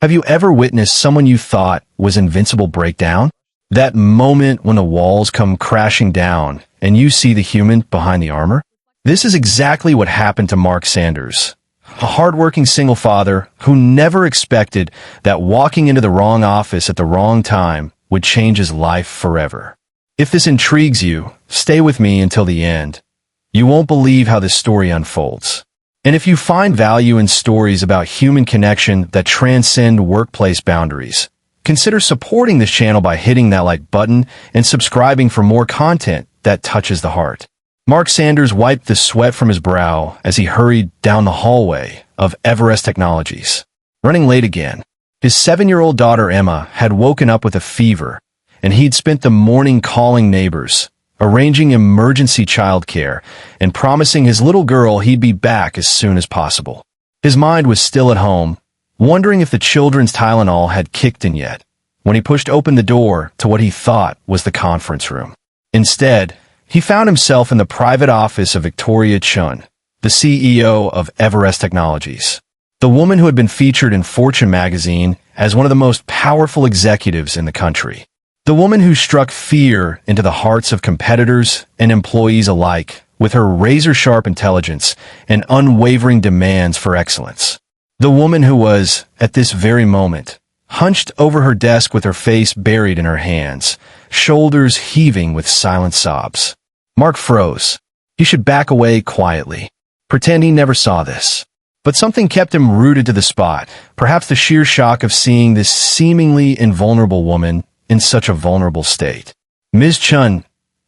Have you ever witnessed someone you thought was invincible break down? That moment when the walls come crashing down and you see the human behind the armor? This is exactly what happened to Mark Sanders, a hardworking single father who never expected that walking into the wrong office at the wrong time would change his life forever. If this intrigues you, stay with me until the end. You won't believe how this story unfolds. And if you find value in stories about human connection that transcend workplace boundaries, consider supporting this channel by hitting that like button and subscribing for more content that touches the heart. Mark Sanders wiped the sweat from his brow as he hurried down the hallway of Everest Technologies. Running late again, his 7-year-old daughter Emma had woken up with a fever, and he'd spent the morning calling neighbors, arranging emergency childcare, and promising his little girl he'd be back as soon as possible. His mind was still at home, wondering if the children's Tylenol had kicked in yet, when he pushed open the door to what he thought was the conference room. Instead, he found himself in the private office of Victoria Chen, the CEO of Everest Technologies, the woman who had been featured in Fortune magazine as one of the most powerful executives in the country. The woman who struck fear into the hearts of competitors and employees alike with her razor-sharp intelligence and unwavering demands for excellence. The woman who was, at this very moment, hunched over her desk with her face buried in her hands, shoulders heaving with silent sobs. Mark froze. He should back away quietly, pretend he never saw this. But something kept him rooted to the spot, perhaps the sheer shock of seeing this seemingly invulnerable woman in such a vulnerable state. "Ms. Chen,"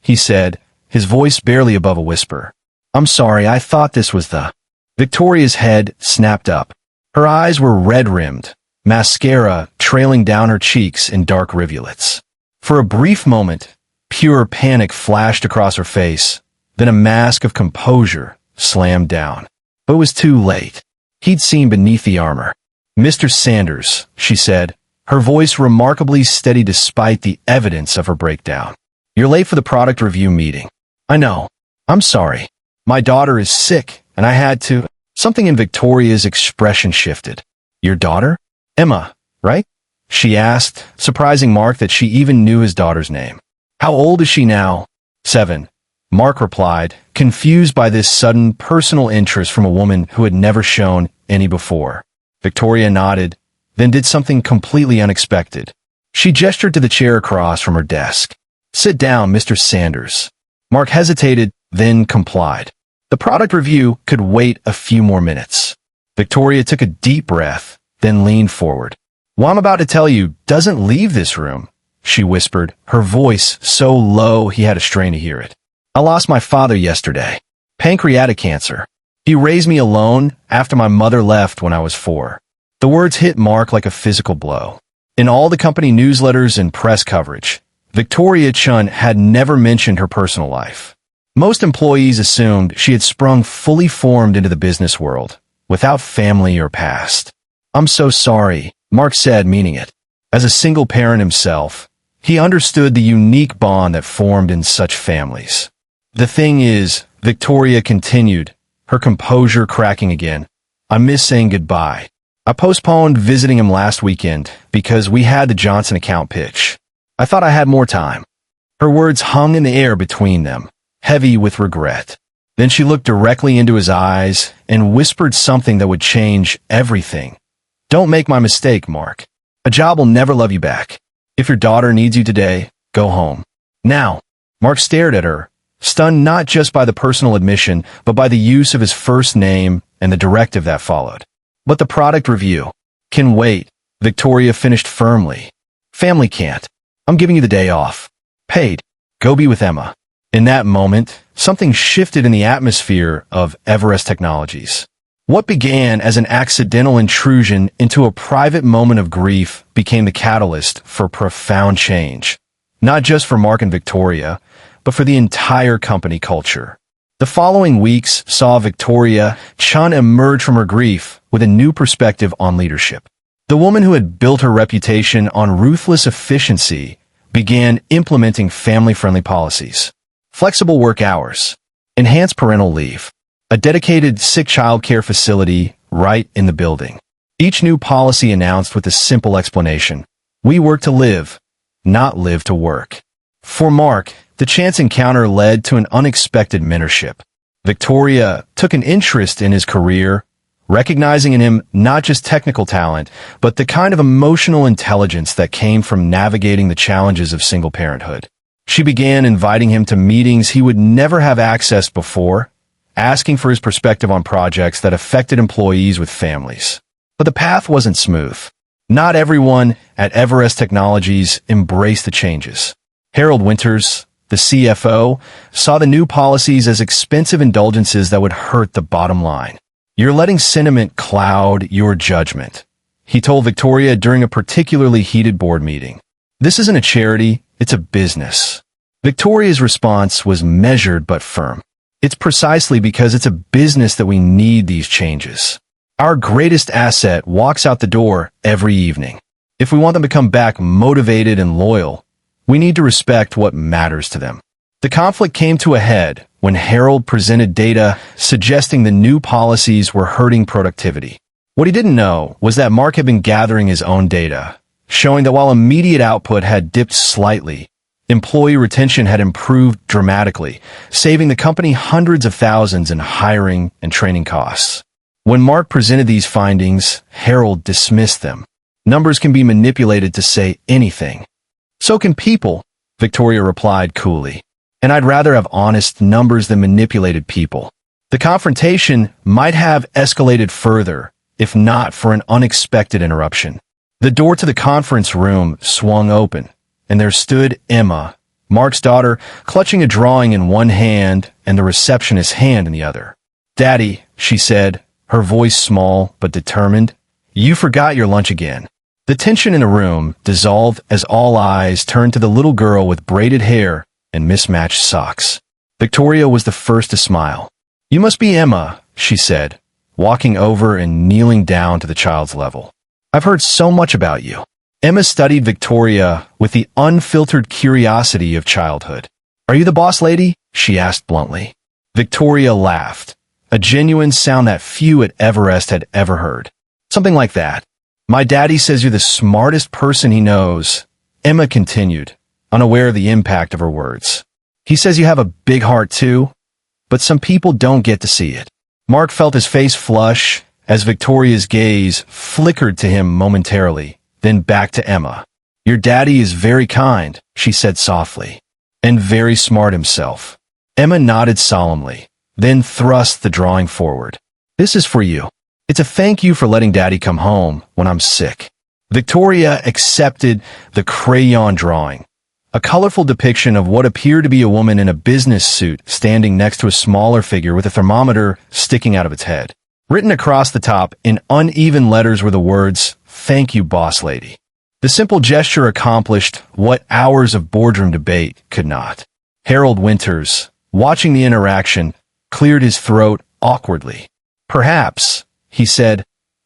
he said, his voice barely above a whisper. "I'm sorry, I thought this was the—" Victoria's head snapped up. Her eyes were red-rimmed, mascara trailing down her cheeks in dark rivulets. For a brief moment, pure panic flashed across her face, then a mask of composure slammed down. But it was too late. He'd seen beneath the armor. "Mr. Sanders," she said, her voice remarkably steady despite the evidence of her breakdown. "You're late for the product review meeting." "I know. I'm sorry. My daughter is sick, and I had to—" Something in Victoria's expression shifted. "Your daughter? Emma, right?" she asked, surprising Mark that she even knew his daughter's name. "How old is she now?" "7. Mark replied, confused by this sudden personal interest from a woman who had never shown any before. Victoria nodded, then did something completely unexpected. She gestured to the chair across from her desk. "Sit down, Mr. Sanders." Mark hesitated, then complied. The product review could wait a few more minutes. Victoria took a deep breath, then leaned forward. "What I'm about to tell you doesn't leave this room," she whispered, her voice so low he had to strain to hear it. "I lost my father yesterday. Pancreatic cancer. He raised me alone after my mother left when I was 4. The words hit Mark like a physical blow. In all the company newsletters and press coverage, Victoria Chen had never mentioned her personal life. Most employees assumed she had sprung fully formed into the business world, without family or past. "I'm so sorry," Mark said, meaning it. As a single parent himself, he understood the unique bond that formed in such families. "The thing is," Victoria continued, her composure cracking again, "I miss saying goodbye. I postponed visiting him last weekend because we had the Johnson account pitch. I thought I had more time." Her words hung in the air between them, heavy with regret. Then she looked directly into his eyes and whispered something that would change everything. "Don't make my mistake, Mark. A job will never love you back. If your daughter needs you today, go home. Now." Mark stared at her, stunned not just by the personal admission, but by the use of his first name and the directive that followed. "But the product review can wait," Victoria finished firmly. "Family can't. I'm giving you the day off. Paid. Go be with Emma." In that moment, something shifted in the atmosphere of Everest Technologies. What began as an accidental intrusion into a private moment of grief became the catalyst for profound change, not just for Mark and Victoria, but for the entire company culture. The following weeks saw Victoria Chen emerge from her grief with a new perspective on leadership. The woman who had built her reputation on ruthless efficiency began implementing family-friendly policies. Flexible work hours, enhanced parental leave, a dedicated sick childcare facility right in the building. Each new policy announced with a simple explanation. We work to live, not live to work. For Mark, the chance encounter led to an unexpected mentorship. Victoria took an interest in his career, recognizing in him not just technical talent, but the kind of emotional intelligence that came from navigating the challenges of single parenthood. She began inviting him to meetings he would never have accessed before, asking for his perspective on projects that affected employees with families. But the path wasn't smooth. Not everyone at Everest Technologies embraced the changes. Harold Winters, the CFO, saw the new policies as expensive indulgences that would hurt the bottom line. You're letting sentiment cloud your judgment, he told Victoria during a particularly heated board meeting. This isn't a charity, it's a business. Victoria's response was measured but firm. It's precisely because it's a business that we need these changes. Our greatest asset walks out the door every evening. If we want them to come back motivated and loyal, we need to respect what matters to them. The conflict came to a head when Harold presented data suggesting the new policies were hurting productivity. What he didn't know was that Mark had been gathering his own data, showing that while immediate output had dipped slightly, employee retention had improved dramatically, saving the company hundreds of thousands in hiring and training costs. When Mark presented these findings, Harold dismissed them. Numbers can be manipulated to say anything. So can people, Victoria replied coolly. And I'd rather have honest numbers than manipulated people. The confrontation might have escalated further, if not for an unexpected interruption. The door to the conference room swung open, and there stood Emma, Mark's daughter, clutching a drawing in one hand and the receptionist's hand in the other. Daddy, she said, her voice small but determined, you forgot your lunch again. The tension in the room dissolved as all eyes turned to the little girl with braided hair and mismatched socks. Victoria was the first to smile. You must be Emma, she said, walking over and kneeling down to the child's level. I've heard so much about you. Emma studied Victoria with the unfiltered curiosity of childhood. Are you the boss lady? She asked bluntly. Victoria laughed, a genuine sound that few at Everest had ever heard. Something like that. My daddy says you're the smartest person he knows, Emma continued, unaware of the impact of her words. He says you have a big heart too, but some people don't get to see it. Mark felt his face flush as Victoria's gaze flickered to him momentarily, then back to Emma. Your daddy is very kind, she said softly, and very smart himself. Emma nodded solemnly, then thrust the drawing forward. This is for you. It's a thank you for letting Daddy come home when I'm sick. Victoria accepted the crayon drawing, a colorful depiction of what appeared to be a woman in a business suit standing next to a smaller figure with a thermometer sticking out of its head. Written across the top in uneven letters were the words, "Thank you, boss lady." The simple gesture accomplished what hours of boardroom debate could not. Harold Winters, watching the interaction, cleared his throat awkwardly. Perhaps, he said,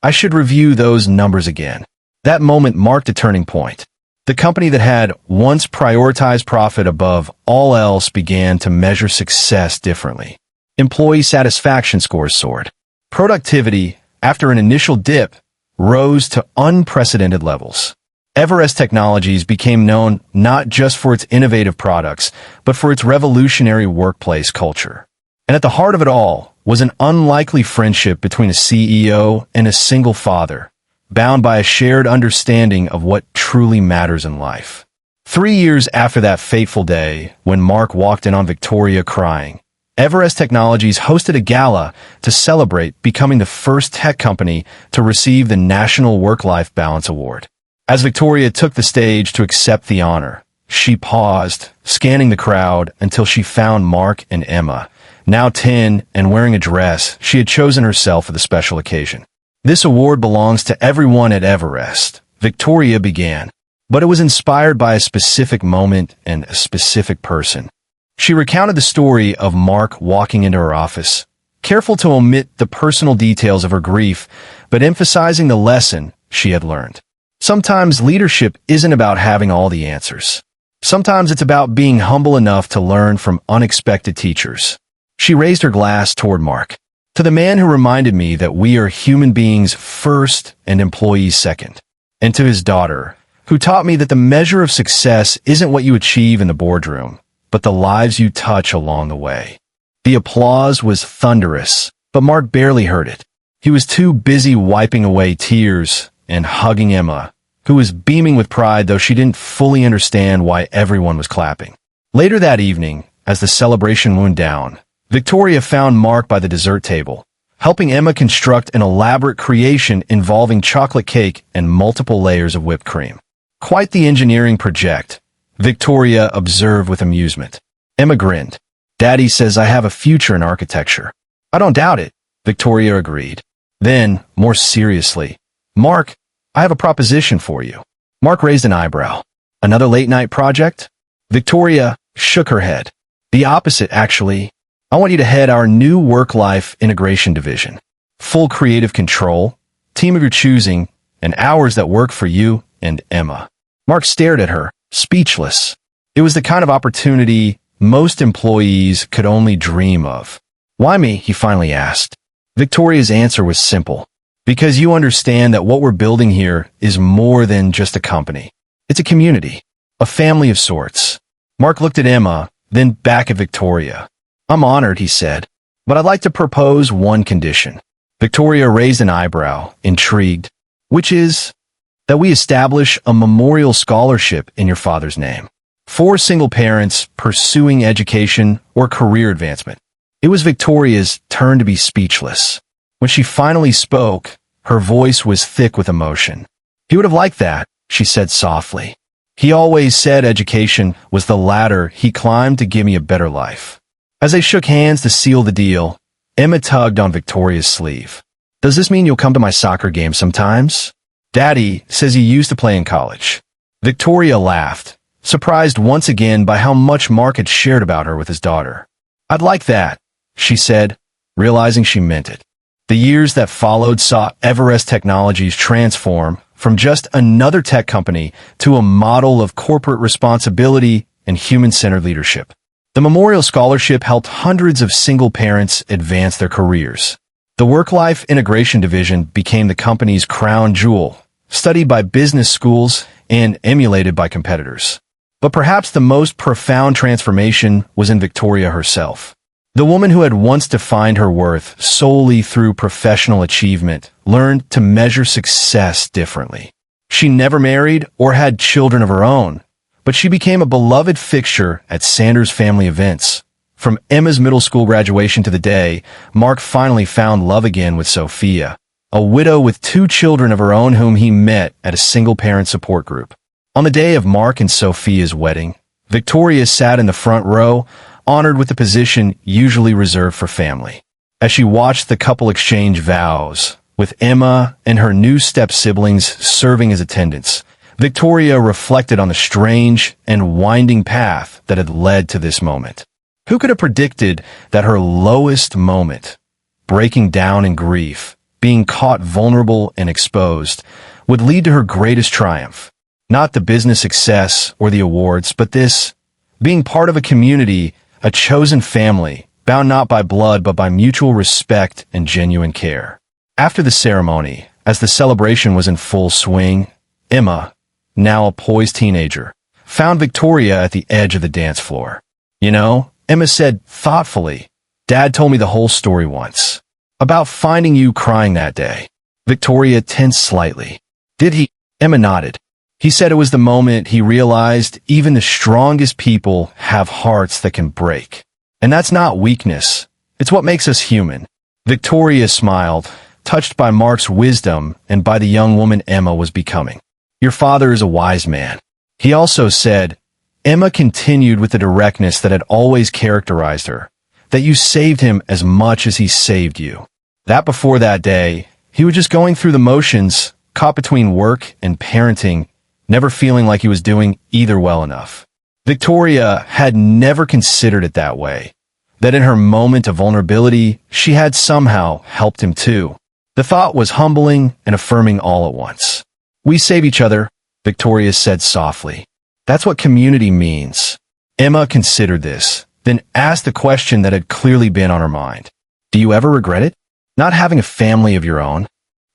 I should review those numbers again. That moment marked a turning point. The company that had once prioritized profit above all else began to measure success differently. Employee satisfaction scores soared. Productivity, after an initial dip, rose to unprecedented levels. Everest Technologies became known not just for its innovative products, but for its revolutionary workplace culture. And at the heart of it all was an unlikely friendship between a CEO and a single father, bound by a shared understanding of what truly matters in life. 3 years after that fateful day, when Mark walked in on Victoria crying, Everest Technologies hosted a gala to celebrate becoming the first tech company to receive the National Work-Life Balance Award. As Victoria took the stage to accept the honor, she paused, scanning the crowd until she found Mark and Emma, now 10 and wearing a dress she had chosen herself for the special occasion. This award belongs to everyone at Everest, Victoria began, but it was inspired by a specific moment and a specific person. She recounted the story of Mark walking into her office, careful to omit the personal details of her grief, but emphasizing the lesson she had learned. Sometimes leadership isn't about having all the answers. Sometimes it's about being humble enough to learn from unexpected teachers. She raised her glass toward Mark. To the man who reminded me that we are human beings first and employees second. And to his daughter, who taught me that the measure of success isn't what you achieve in the boardroom, but the lives you touch along the way. The applause was thunderous, but Mark barely heard it. He was too busy wiping away tears and hugging Emma, who was beaming with pride, though she didn't fully understand why everyone was clapping. Later that evening, as the celebration wound down, Victoria found Mark by the dessert table, helping Emma construct an elaborate creation involving chocolate cake and multiple layers of whipped cream. Quite the engineering project, Victoria observed with amusement. Emma grinned. Daddy says I have a future in architecture. I don't doubt it, Victoria agreed. Then, more seriously, Mark, I have a proposition for you. Mark raised an eyebrow. Another late-night project? Victoria shook her head. The opposite, actually. I want you to head our new work-life integration division. Full creative control, team of your choosing, and hours that work for you and Emma. Mark stared at her, speechless. It was the kind of opportunity most employees could only dream of. Why me? He finally asked. Victoria's answer was simple. Because you understand that what we're building here is more than just a company. It's a community, a family of sorts. Mark looked at Emma, then back at Victoria. I'm honored, he said, but I'd like to propose one condition. Victoria raised an eyebrow, intrigued, which is that we establish a memorial scholarship in your father's name for single parents pursuing education or career advancement. It was Victoria's turn to be speechless. When she finally spoke, her voice was thick with emotion. He would have liked that, she said softly. He always said education was the ladder he climbed to give me a better life. As they shook hands to seal the deal, Emma tugged on Victoria's sleeve. Does this mean you'll come to my soccer game sometimes? Daddy says he used to play in college. Victoria laughed, surprised once again by how much Mark had shared about her with his daughter. I'd like that, she said, realizing she meant it. The years that followed saw Everest Technologies transform from just another tech company to a model of corporate responsibility and human-centered leadership. The Memorial Scholarship helped hundreds of single parents advance their careers. The Work-Life Integration Division became the company's crown jewel, studied by business schools and emulated by competitors. But perhaps the most profound transformation was in Victoria herself. The woman who had once defined her worth solely through professional achievement learned to measure success differently. She never married or had children of her own, but she became a beloved fixture at Sanders family events. From Emma's middle school graduation to the day Mark finally found love again with Sophia, a widow with 2 children of her own whom he met at a single-parent support group. On the day of Mark and Sophia's wedding, Victoria sat in the front row, honored with the position usually reserved for family. As she watched the couple exchange vows, with Emma and her new step-siblings serving as attendants, Victoria reflected on the strange and winding path that had led to this moment. Who could have predicted that her lowest moment, breaking down in grief, being caught vulnerable and exposed, would lead to her greatest triumph? Not the business success or the awards, but this, being part of a community, a chosen family, bound not by blood but by mutual respect and genuine care. After the ceremony, as the celebration was in full swing, Emma, now a poised teenager, found Victoria at the edge of the dance floor. You know, Emma said thoughtfully, Dad told me the whole story once. About finding you crying that day. Victoria tensed slightly. Did he? Emma nodded. He said it was the moment he realized even the strongest people have hearts that can break. And that's not weakness. It's what makes us human. Victoria smiled, touched by Mark's wisdom and by the young woman Emma was becoming. Your father is a wise man. He also said, Emma continued with the directness that had always characterized her, that you saved him as much as he saved you. That before that day, he was just going through the motions, caught between work and parenting, never feeling like he was doing either well enough. Victoria had never considered it that way, that in her moment of vulnerability, she had somehow helped him too. The thought was humbling and affirming all at once. We save each other, Victoria said softly. That's what community means. Emma considered this, then asked the question that had clearly been on her mind. Do you ever regret it? Not having a family of your own?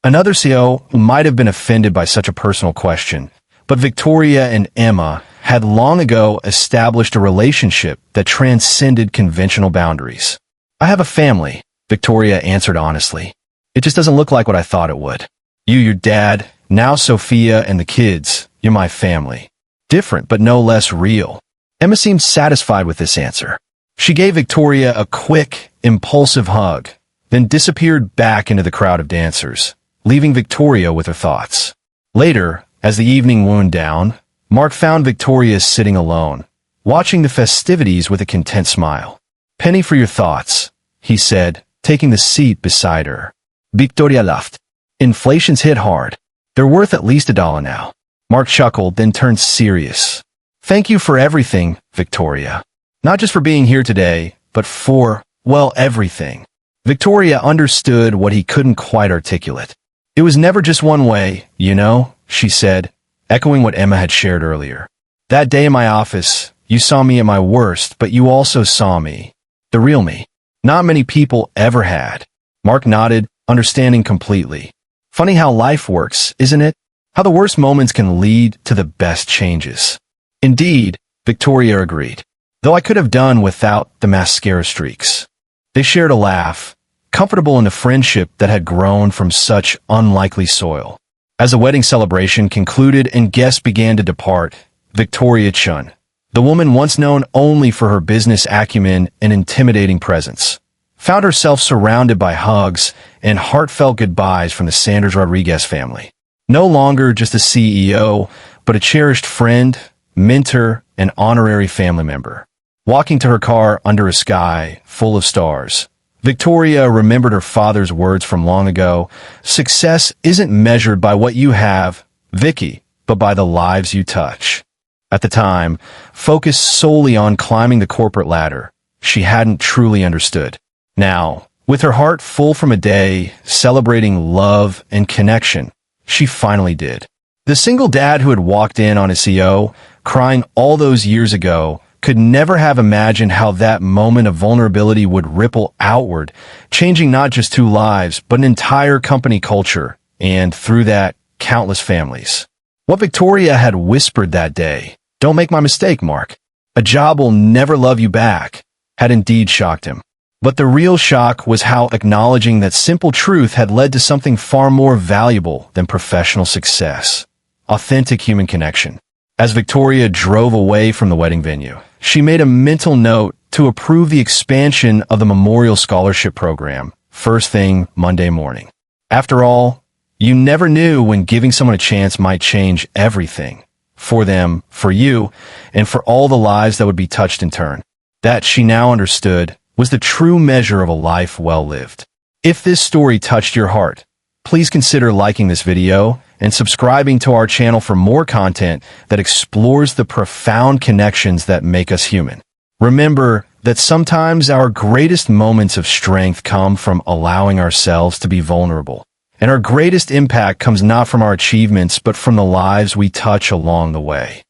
Another CEO might have been offended by such a personal question, but Victoria and Emma had long ago established a relationship that transcended conventional boundaries. I have a family, Victoria answered honestly. It just doesn't look like what I thought it would. You, your dad, now Sophia and the kids, you're my family. Different, but no less real. Emma seemed satisfied with this answer. She gave Victoria a quick, impulsive hug, then disappeared back into the crowd of dancers, leaving Victoria with her thoughts. Later, as the evening wound down, Mark found Victoria sitting alone, watching the festivities with a content smile. "Penny for your thoughts," he said, taking the seat beside her. Victoria laughed. "Inflation's hit hard. They're worth at least $1 now." Mark chuckled, then turned serious. "Thank you for everything, Victoria. Not just for being here today, but for, well, everything." Victoria understood what he couldn't quite articulate. "It was never just one way, you know," she said, echoing what Emma had shared earlier. "That day in my office, you saw me at my worst, but you also saw me. The real me. Not many people ever had." Mark nodded, understanding completely. Funny how life works, isn't it? How the worst moments can lead to the best changes. Indeed, Victoria agreed. Though I could have done without the mascara streaks. They shared a laugh, comfortable in a friendship that had grown from such unlikely soil. As the wedding celebration concluded and guests began to depart, Victoria Chen, the woman once known only for her business acumen and intimidating presence, found herself surrounded by hugs and heartfelt goodbyes from the Sanders Rodriguez family. No longer just a CEO, but a cherished friend, mentor, and honorary family member. Walking to her car under a sky full of stars, Victoria remembered her father's words from long ago. "Success isn't measured by what you have, Vicky, but by the lives you touch." At the time, focused solely on climbing the corporate ladder, she hadn't truly understood. Now, with her heart full from a day, celebrating love and connection, she finally did. The single dad who had walked in on his CEO, crying all those years ago, could never have imagined how that moment of vulnerability would ripple outward, changing not just two lives, but an entire company culture, and through that, countless families. What Victoria had whispered that day, "Don't make my mistake, Mark. A job will never love you back," had indeed shocked him. But the real shock was how acknowledging that simple truth had led to something far more valuable than professional success. Authentic human connection. As Victoria drove away from the wedding venue, she made a mental note to approve the expansion of the Memorial Scholarship Program, first thing Monday morning. After all, you never knew when giving someone a chance might change everything. For them, for you, and for all the lives that would be touched in turn. That, she now understood, was the true measure of a life well lived. If this story touched your heart, please consider liking this video and subscribing to our channel for more content that explores the profound connections that make us human. Remember that sometimes our greatest moments of strength come from allowing ourselves to be vulnerable. And our greatest impact comes not from our achievements, but from the lives we touch along the way.